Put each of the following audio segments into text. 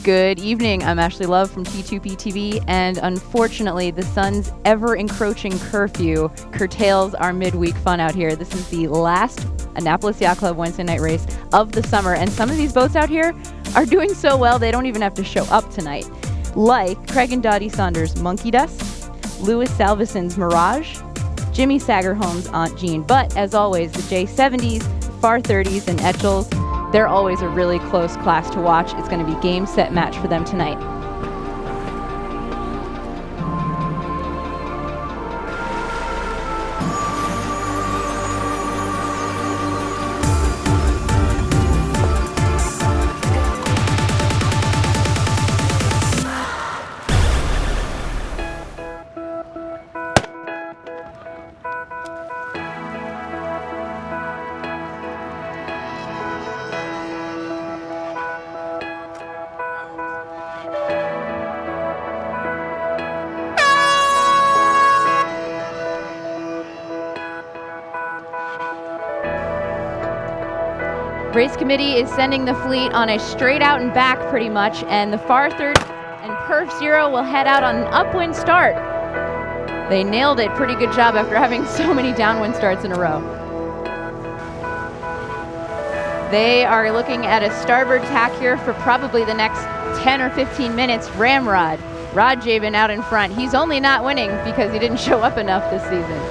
Good evening. I'm Ashley Love from T2P TV, and unfortunately, the sun's ever-encroaching curfew curtails our midweek fun out here. This is the last Annapolis Yacht Club Wednesday night race of the summer, and some of these boats out here are doing so well they don't even have to show up tonight. Like Craig and Dottie Saunders' Monkey Dust, Louis Salveson's Mirage, Jimmy Sagerholm's Aunt Jean, but as always, the J70s, Far 30s, and Etchells, they're always a really close class to watch. It's going to be game, set, match for them tonight. Race committee is sending the fleet on a straight out and back pretty much, and the Far 30 and Perf Zero will head out on an upwind start. They nailed it. Pretty good job after having so many downwind starts in a row. They are looking at a starboard tack here for probably the next 10 or 15 minutes. Ramrod, Rod Jabin out in front. He's only not winning because he didn't show up enough this season.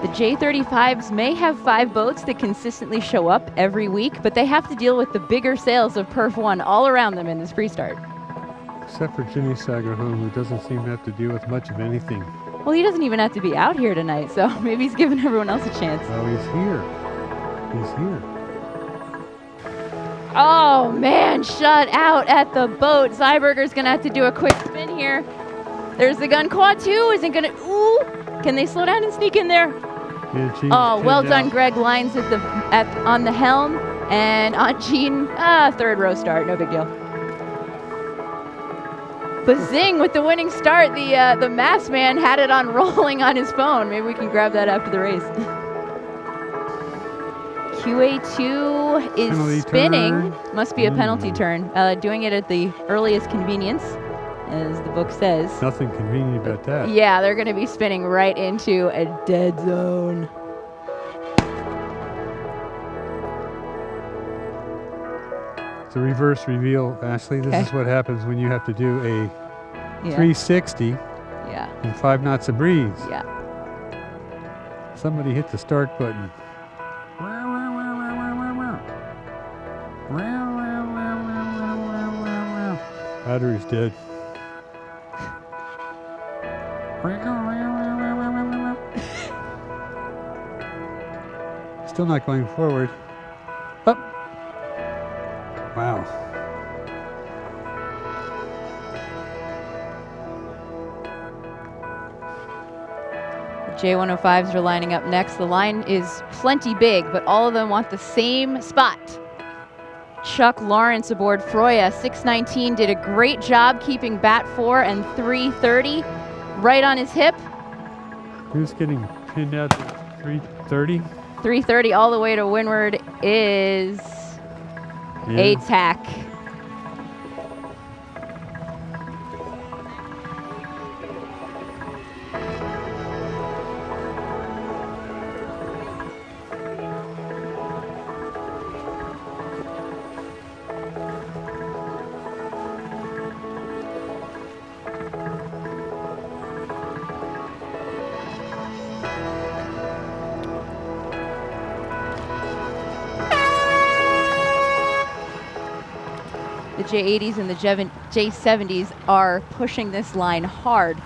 The J35s may have 5 boats that consistently show up every week, but they have to deal with the bigger sails of Perf 1 all around them in this pre-start. Except for Jimmy Sagerholm, who doesn't seem to have to deal with much of anything. Well, he doesn't even have to be out here tonight, so maybe he's giving everyone else a chance. Oh, he's here. He's here. Oh, man, shut out at the boat. Zyberger's going to have to do a quick spin here. There's the gun. Quad 2 isn't going to... Ooh! Can they slow down and sneak in there? Oh, well done, Greg. Lines on the helm, and Aunt Jean, third row start, no big deal. Bazing with the winning start. The mass man had it on rolling on his phone. Maybe we can grab that after the race. QA2 is penalty spinning. turn. Must be a penalty turn. Doing it at the earliest convenience, as the book says. Nothing convenient about that. Yeah, they're going to be spinning right into a dead zone. It's a reverse reveal, Ashley. This is what happens when you have to do a 360 and 5 knots of breeze. Yeah. Somebody hit the start button. Battery's dead. Still not going forward. Up. Wow. The J105s are lining up next. The line is plenty big, but all of them want the same spot. Chuck Lawrence aboard Froya, 619, did a great job keeping bat 4 and 330 right on his hip. Who's getting pinned out to 330? 330 all the way to windward is A-Tac. The J80s and the J70s are pushing this line hard.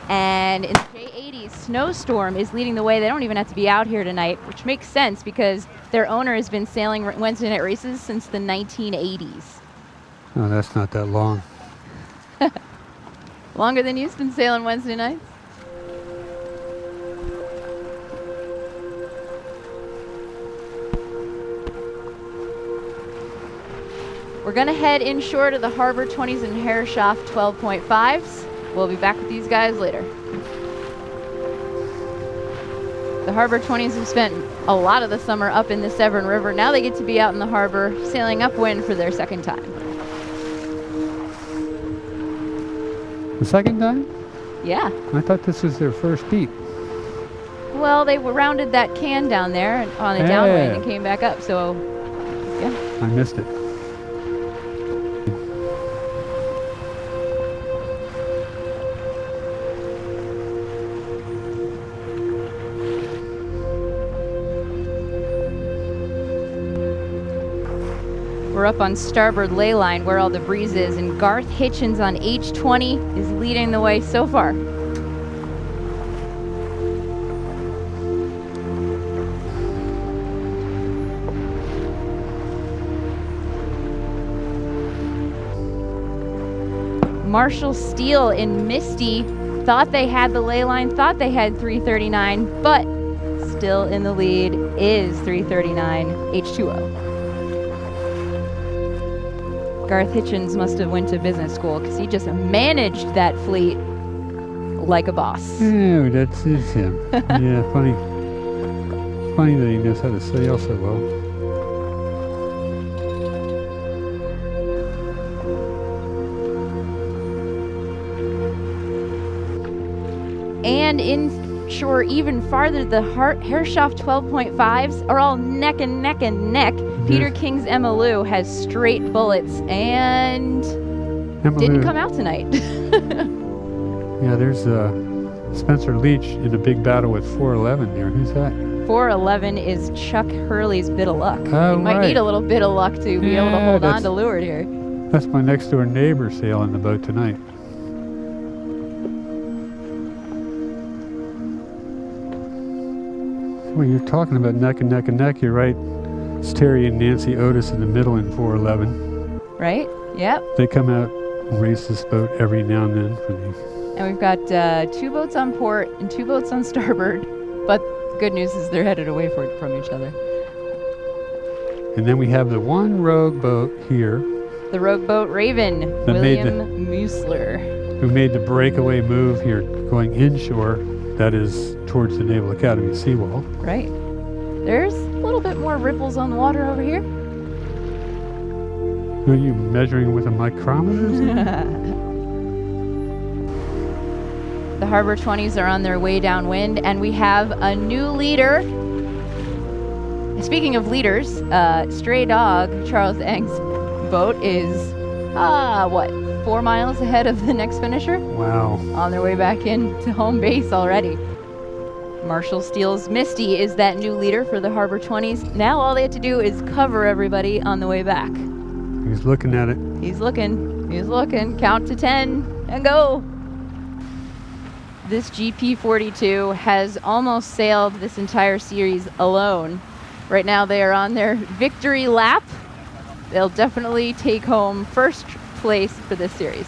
And in the J80s, Snowstorm is leading the way. They don't even have to be out here tonight, which makes sense because their owner has been sailing Wednesday night races since the 1980s. Oh, that's not that long. Longer than you've been sailing Wednesday nights? We're going to head inshore to the Harbor 20s and Herreshoff 12.5s. We'll be back with these guys later. The Harbor 20s have spent a lot of the summer up in the Severn River. Now they get to be out in the harbor, sailing upwind for their second time. The second time? Yeah. I thought this was their first beat. Well, they rounded that can down there on a downwind and came back up, so yeah. I missed it. We're up on starboard ley line where all the breeze is, and Garth Hitchens on H20 is leading the way so far. Marshall Steele in Misty thought they had the ley line, thought they had 339, but still in the lead is 339 H2O. Garth Hitchens must have went to business school because he just managed that fleet like a boss. Oh, that's him. Yeah, funny. Funny that he knows how to sail so well. And inshore even farther, the Herreshoff 12.5s are all neck and neck and neck. Peter King's Emma Lou has straight bullets and didn't come out tonight. Yeah, there's Spencer Leach in a big battle with 411 there. Who's that? 411 is Chuck Hurley's bit of luck. Oh, you might need a little bit of luck to be able to hold on to leeward here. That's my next door neighbor sailing the boat tonight. Well, you're talking about neck and neck and neck. You're right. It's Terry and Nancy Otis in the middle in 411. Right? Yep. They come out and race this boat every now and then for these. And we've got 2 boats on port and 2 boats on starboard. But the good news is they're headed away from each other. And then we have the one rogue boat here. The rogue boat Raven, William Musler. Who made the breakaway move here going inshore. That is towards the Naval Academy seawall. Right. There's a little bit more ripples on the water over here. Are you measuring with a micrometer? The Harbor 20s are on their way downwind, and we have a new leader. Speaking of leaders, Stray Dog, Charles Eng's boat is, 4 miles ahead of the next finisher? Wow. On their way back into home base already. Marshall Steele's Misty is that new leader for the Harbor 20s. Now all they have to do is cover everybody on the way back. He's looking at it. He's looking. He's looking. Count to 10 and go. This GP42 has almost sailed this entire series alone. Right now they are on their victory lap. They'll definitely take home first place for this series.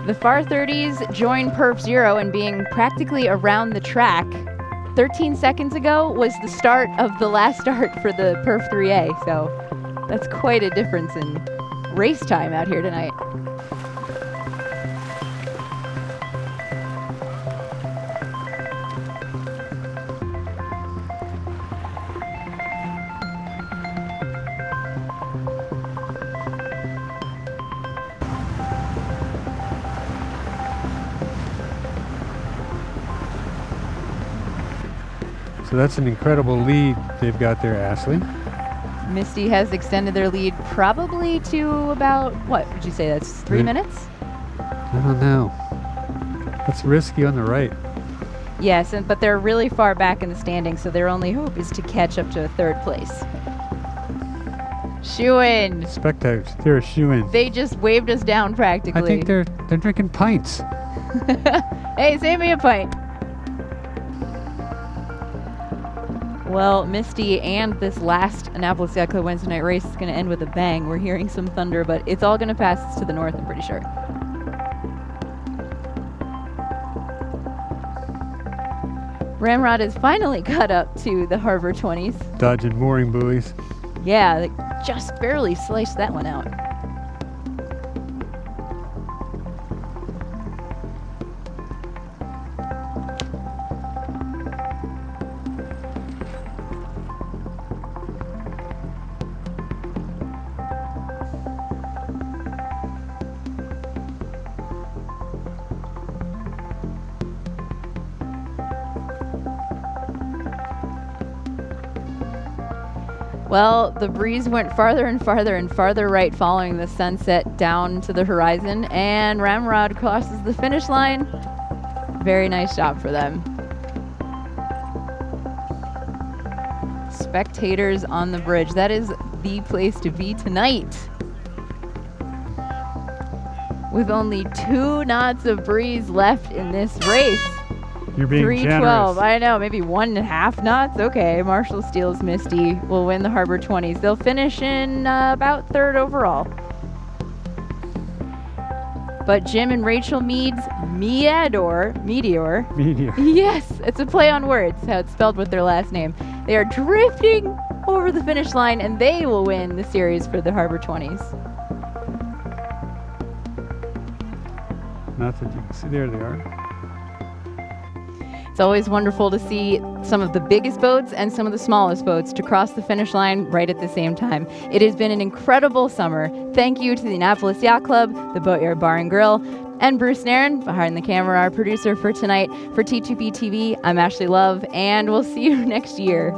The FAR 30s join Perf Zero in being practically around the track. 13 seconds ago was the start of the last start for the Perf 3A, so that's quite a difference in race time out here tonight. So that's an incredible lead they've got there, Ashley. Misty has extended their lead probably to about, what would you say, that's 3 minutes? I don't know. That's risky on the right. Yes, but they're really far back in the standings, so their only hope is to catch up to a third place. Shoo-in. Spectators, they're a shoo-in. They just waved us down practically. I think they're drinking pints. Hey, save me a pint. Well, Misty and this last Annapolis Yacht Club Wednesday night race is going to end with a bang. We're hearing some thunder, but it's all going to pass us to the north, I'm pretty sure. Ramrod is finally caught up to the Harbor 20s. Dodging mooring buoys. Yeah, they just barely sliced that one out. Well, the breeze went farther and farther and farther right following the sunset down to the horizon, and Ramrod crosses the finish line. Very nice job for them. Spectators on the bridge. That is the place to be tonight. With only 2 knots of breeze left in this race. You're being 312. generous. I know, maybe 1.5 knots. Okay, Marshall Steele's Misty will win the Harbor 20s. They'll finish in about 3rd overall. But Jim and Rachael Meade's Meteor. Yes, it's a play on words, how it's spelled with their last name. They are drifting over the finish line, and they will win the series for the Harbor 20s. Not that you can see. There they are. It's always wonderful to see some of the biggest boats and some of the smallest boats to cross the finish line right at the same time. It has been an incredible summer. Thank you to the Annapolis Yacht Club, the Boatyard Bar and Grill, and Bruce Nairn, behind the camera, our producer for tonight. For T2P TV, I'm Ashley Love, and we'll see you next year.